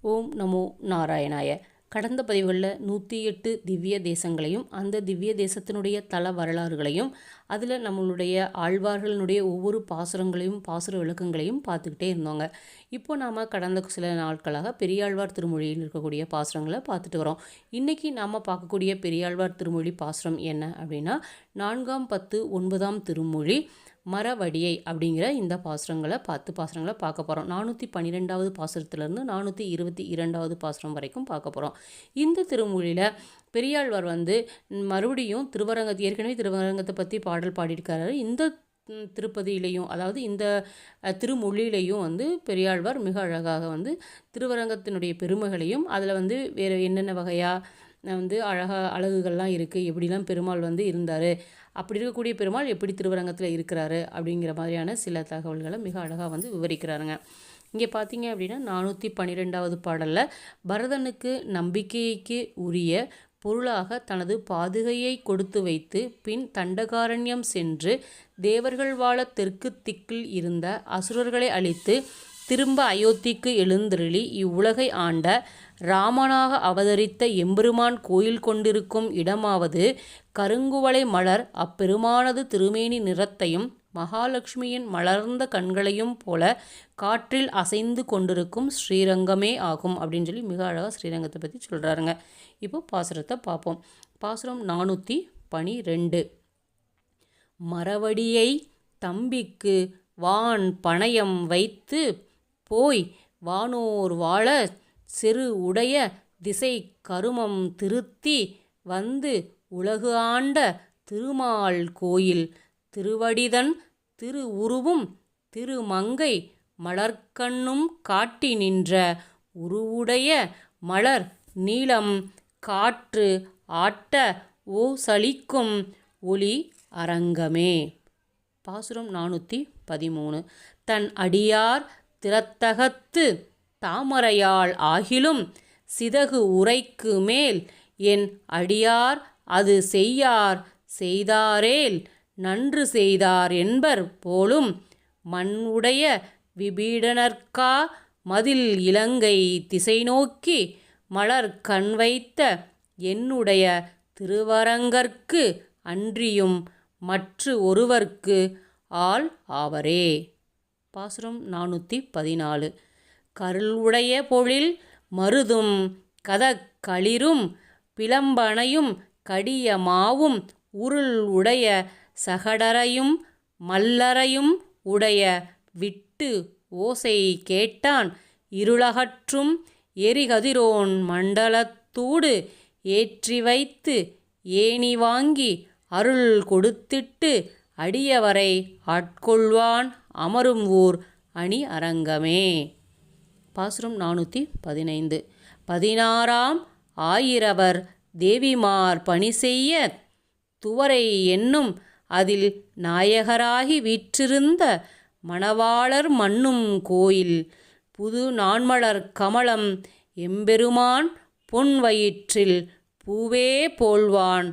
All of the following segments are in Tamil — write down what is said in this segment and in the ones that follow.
ஓம் நமோ நாராயணாய. கடந்த பதிவுகளில் 108 திவ்ய தேசங்களையும் அந்த திவ்ய தேசத்தினுடைய தல வரலாறுகளையும் அதில் நம்மளுடைய ஆழ்வார்களினுடைய ஒவ்வொரு பாசுரங்களையும் பாசுர விளக்கங்களையும் பார்த்துக்கிட்டே இருந்தோங்க. இப்போ நாம் கடந்த சில நாட்களாக பெரியாழ்வார் திருமொழியில் இருக்கக்கூடிய பாசுரங்களை பார்த்துட்டு வரோம். இன்றைக்கி நாம் பார்க்கக்கூடிய பெரியாழ்வார் திருமொழி பாசுரம் என்ன அப்படின்னா 4ஆம் 10 9ஆம் திருமொழி மரவடியை அப்படிங்கிற இந்த பாசுரங்களை பார்க்க போகிறோம். 412வது பாசுரத்துலேருந்து 422வது பாசுரம் வரைக்கும் பார்க்க போகிறோம். இந்த திருமொழியில் பெரியாழ்வார் மறுபடியும் ஏற்கனவே திருவரங்கத்தை பற்றி பாடல் பாடியிருக்காரு. இந்த திருப்பதியிலையும் அதாவது இந்த திருமொழியிலையும் பெரியாழ்வார் மிக அழகாக திருவரங்கத்தினுடைய பெருமைகளையும் அதில் வேறு என்னென்ன வகையாக அழகுகள்லாம் இருக்குது, எப்படிலாம் பெருமாள் இருந்தார், அப்படி இருக்கக்கூடிய பெருமாள் எப்படி திருவரங்கத்தில் இருக்கிறாரு அப்படிங்கிற மாதிரியான சில தகவல்களை மிக அழகாக விவரிக்கிறாருங்க. இங்கே பார்த்தீங்க அப்படின்னா 412வது பாடலில் பரதனுக்கு நம்பிக்கைக்கு உரிய பொருளாக தனது பாதுகையை கொடுத்து வைத்து பின் தண்டகாரண்யம் சென்று தேவர்கள் வாழ தெற்கு திக்கில் இருந்த அசுரர்களை அழித்து திரும்ப அயோத்திக்கு எழுந்தருளி இவ்வுலகை ஆண்ட ராமனாக அவதரித்த எம்பெருமான் கோயில் கொண்டிருக்கும் இடமாவது கருங்குவளை மலர் அப்பெருமானது திருமேனி நிறத்தையும் மகாலட்சுமியின் மலர்ந்த கண்களையும் போல காற்றில் அசைந்து கொண்டிருக்கும் ஸ்ரீரங்கமே ஆகும் அப்படின்னு சொல்லி மிக அழகாக ஸ்ரீரங்கத்தை பற்றி சொல்கிறாருங்க. இப்போ பாசுரத்தை பார்ப்போம். பாசுரம் 412. மரவடியை தம்பிக்கு வான் பணயம் வைத்து போய் வானோர் வாழ செரு உடைய திசை கருமம் திருத்தி உலகு ஆண்ட திருமால் கோயில் திருவடிதன் திரு உருவும் திருமங்கை மலர்கண்ணும் காட்டி நின்ற உருவுடைய மலர் நீளம் காற்று ஆட்ட ஓசலிக்கும் ஒளி அரங்கமே. பாசுரம் 413. தன் அடியார் திறத்தகத்து தாமரையாள் ஆகிலும் சிதகு உரைக்கு மேல் என் அடியார் அது செய்யார் செய்தாரேல் நன்று செய்தார் என்பர் போலும் மண் உடைய விபீடனர்க்கா மதில் இலங்கை திசை நோக்கி மலர் கண் வைத்த என்னுடைய திருவரங்கற்கு அன்றியும் மற்று ஒருவர்க்கு ஆள் ஆவரே. பாசுரம் 414. கருளுடைய பொழில் மருதும் கதக்களிரும் பிளம்பனையும் கடிய மாவும் உருள் உடைய சகடரையும் மல்லரையும் உடைய விட்டு ஓசை கேட்டான் இருளகற்றும் எரிகதிரோன் மண்டலத்தூடு ஏற்றி வைத்து ஏணி வாங்கி அருள் கொடுத்திட்டு அடியவரை ஆட்கொள்வான் அமரும் ஊர் அணி அரங்கமே. பாசுரம் 415. 16ஆம் ஆயிரவர் தேவிமார் பணி செய்ய துவரை என்னும் அதில் நாயகராகி வீற்றிருந்த மணவாளர் மன்னும் கோயில் புது நான்மலர் கமலம் எம்பெருமான் பொன் வயிற்றில் பூவே போல்வான்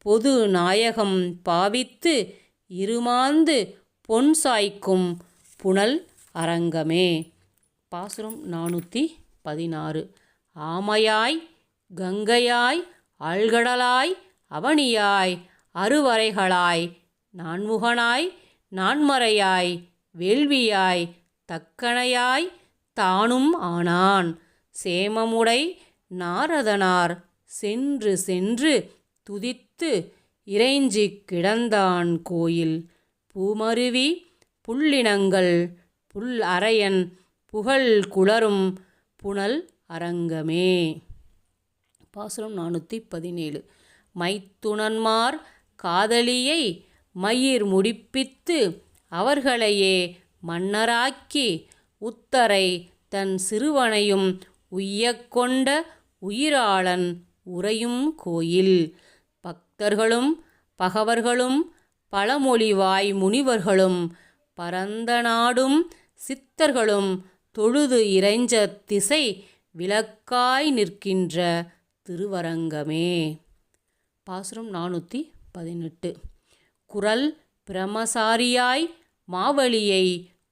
பொது நாயகம் பாவித்து இருமாந்து பொன் சாய்க்கும் புனல் அரங்கமே. பாசுரம் 416. ஆமையாய் கங்கையாய் ஆழ்கடலாய் அவனியாய் அருவரைகளாய் நான்முகனாய் நான்மறையாய் வேள்வியாய் தக்கணையாய் தானும் ஆனான் சேமமுடை நாரதனார் சென்று சென்று துதித்து இறைஞ்சி கிடந்தான் கோயில் பூமருவி புள்ளினங்கள் புல் அரையன் புகழ் குளரும் புனல் அரங்கமே. பாசுரம் 417. மைத்துணன்மார் காதலியை மயிர் முடிப்பித்து அவர்களையே மன்னராக்கி உத்தரை தன் சிறுவனையும் உய்யக்கொண்ட உயிராளன் உறையும் கோயில் பக்தர்களும் பகவர்களும் பழமொழிவாய் முனிவர்களும் பரந்த நாடும் சித்தர்களும் தொழுது இறைஞ்ச திசை விளக்காய் நிற்கின்ற திருவரங்கமே. பாசுரம் 418. குரல் பிரமசாரியாய் மாவலியை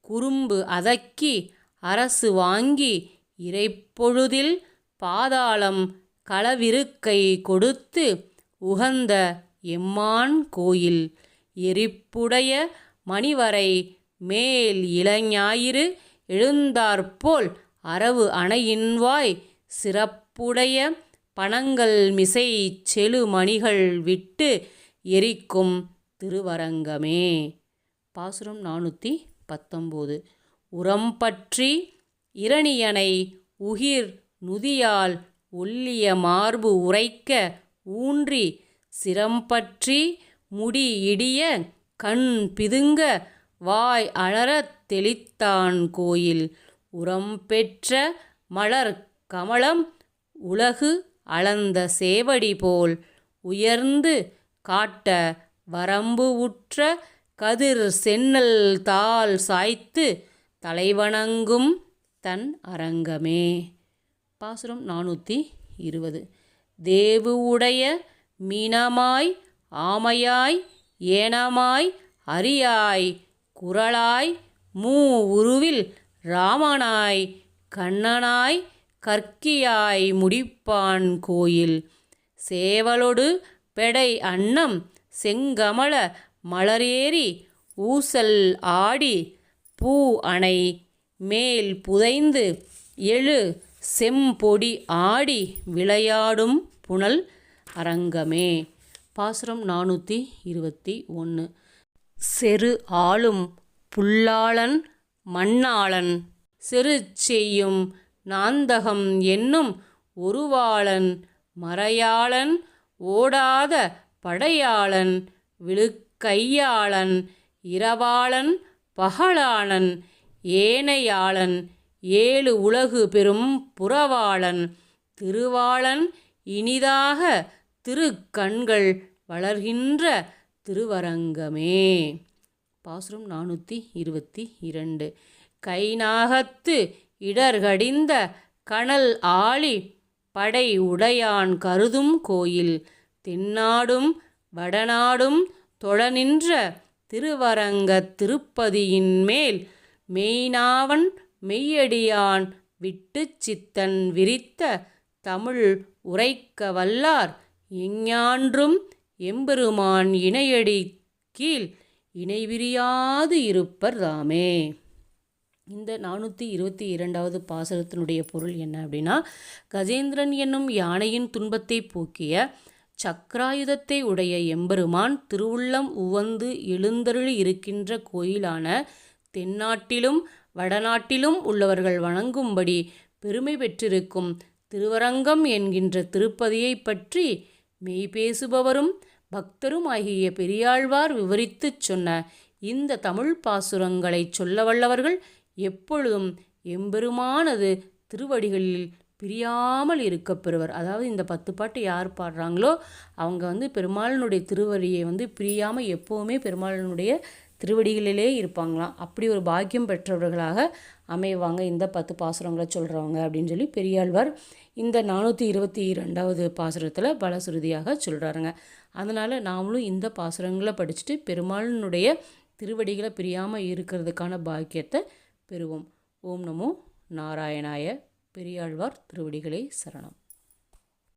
குறும்பு அதக்கி அரசு வாங்கி இறைப்பொழுதில் பாதாளம் களவிருக்கை கொடுத்து உகந்த எம்மான் கோயில் எரிப்புடைய மணிவரை மேல் இளஞாயிறு எழுந்தாற்போல் அரவு அணையின்வாய் சிறப்புடைய பனங்கள் மிசை செழுமணிகள் விட்டு எரிக்கும் திருவரங்கமே. பாசுரம் 419. உரம்பற்றி இரணியனை உகிர் நுதியால் ஒல்லிய மார்பு உரைக்க ஊன்றி சிரம்பற்றி முடி இடிய கண் பிதுங்க வாய் அலறத் தெளித்தான் கோயில் உரம்பெற்ற மலர் கமலம் உலகு அளந்த சேவடி போல் உயர்ந்து காட்ட வரம்பு உற்ற கதிர் சென்னல் தாள் சாய்த்து தலைவணங்கும் தன் அரங்கமே. பாசுரம் 420. தேவு உடைய மீனமாய் ஆமையாய் ஏனமாய் அரியாய் குரலாய் மூ உருவில் ராமனாய் கண்ணனாய் கற்கியாய் முடிப்பான் கோயில் சேவலொடு பெடை அன்னம் செங்கமல மலரேறி ஊசல் ஆடி பூ அணை மேல் புதைந்து எழு செம்பொடி ஆடி விளையாடும் புனல் அரங்கமே. பாசுரம் 421. செரு ஆளும் புல்லாளன் மண்ணாளன் செரு செய்யும் நாந்தகம் என்னும் ஒருவாளன் மறையாளன் ஓடாத படையாளன் விழுக்கையாளன் இரவாளன் பகலாளன் ஏனையாளன் ஏழு உலகு பெரும் புறவாளன் திருவாளன் இனிதாக திருக்கண்கள் வளர்கின்ற திருவரங்கமே. பாசுரம் 422. கைநாகத்து இடர்கடிந்த கனல் ஆழி படை உடையான் கருதும் கோயில் தென்னாடும் வடநாடும் தொழநின்ற திருவரங்கத் திருப்பதியின் மேல் மெய்நாவன் மெய்யடியான் விட்டு சித்தன் விரித்த தமிழ் உரைக்க வல்லார் எஞ்ஞான்றும் எம்பெருமான் இணையடி கீழ் இணைவிரியாது இருப்பர் தாமே. இந்த 422வது பாசுரத்தினுடைய பொருள் என்ன அப்படின்னா, கஜேந்திரன் என்னும் யானையின் துன்பத்தை போக்கிய சக்கராயுதத்தை உடைய எம்பெருமான் திருவுள்ளம் உவந்து எழுந்தருளி இருக்கின்ற கோயிலான தென்னாட்டிலும் வடநாட்டிலும் உள்ளவர்கள் வணங்கும்படி பெருமை பெற்றிருக்கும் திருவரங்கம் என்கின்ற திருப்பதியை பற்றி மெய்பேசுபவரும் பக்தரும் ஆகிய பெரியாழ்வார் விவரித்துச் சொன்ன இந்த தமிழ் பாசுரங்களை சொல்ல வல்லவர்கள் எப்பொழுதும் எம்பெருமானது திருவடிகளில் பிரியாமல் இருக்க பெறுவர். அதாவது இந்த 10 பாட்டு யார் பாடுறாங்களோ அவங்க பெருமாளினுடைய திருவடியை பிரியாமல் எப்போவுமே பெருமாளினுடைய திருவடிகளிலே இருப்பாங்களாம். அப்படி ஒரு பாக்கியம் பெற்றவர்களாக அமைவாங்க இந்த 10 பாசுரங்களை சொல்கிறவங்க அப்படின்னு சொல்லி பெரியாழ்வார் இந்த 422வது பாசுரத்தில் பலசுருதியாக சொல்கிறாருங்க. அதனால் நாமளும் இந்த பாசுரங்களை படிச்சுட்டு பெருமாளினுடைய திருவடிகளை பிரியாமல் இருக்கிறதுக்கான பாக்கியத்தை பெறுவோம். ஓம் நமோ நாராயணாய. பெரியாழ்வார் திருவடிகளே சரணம்.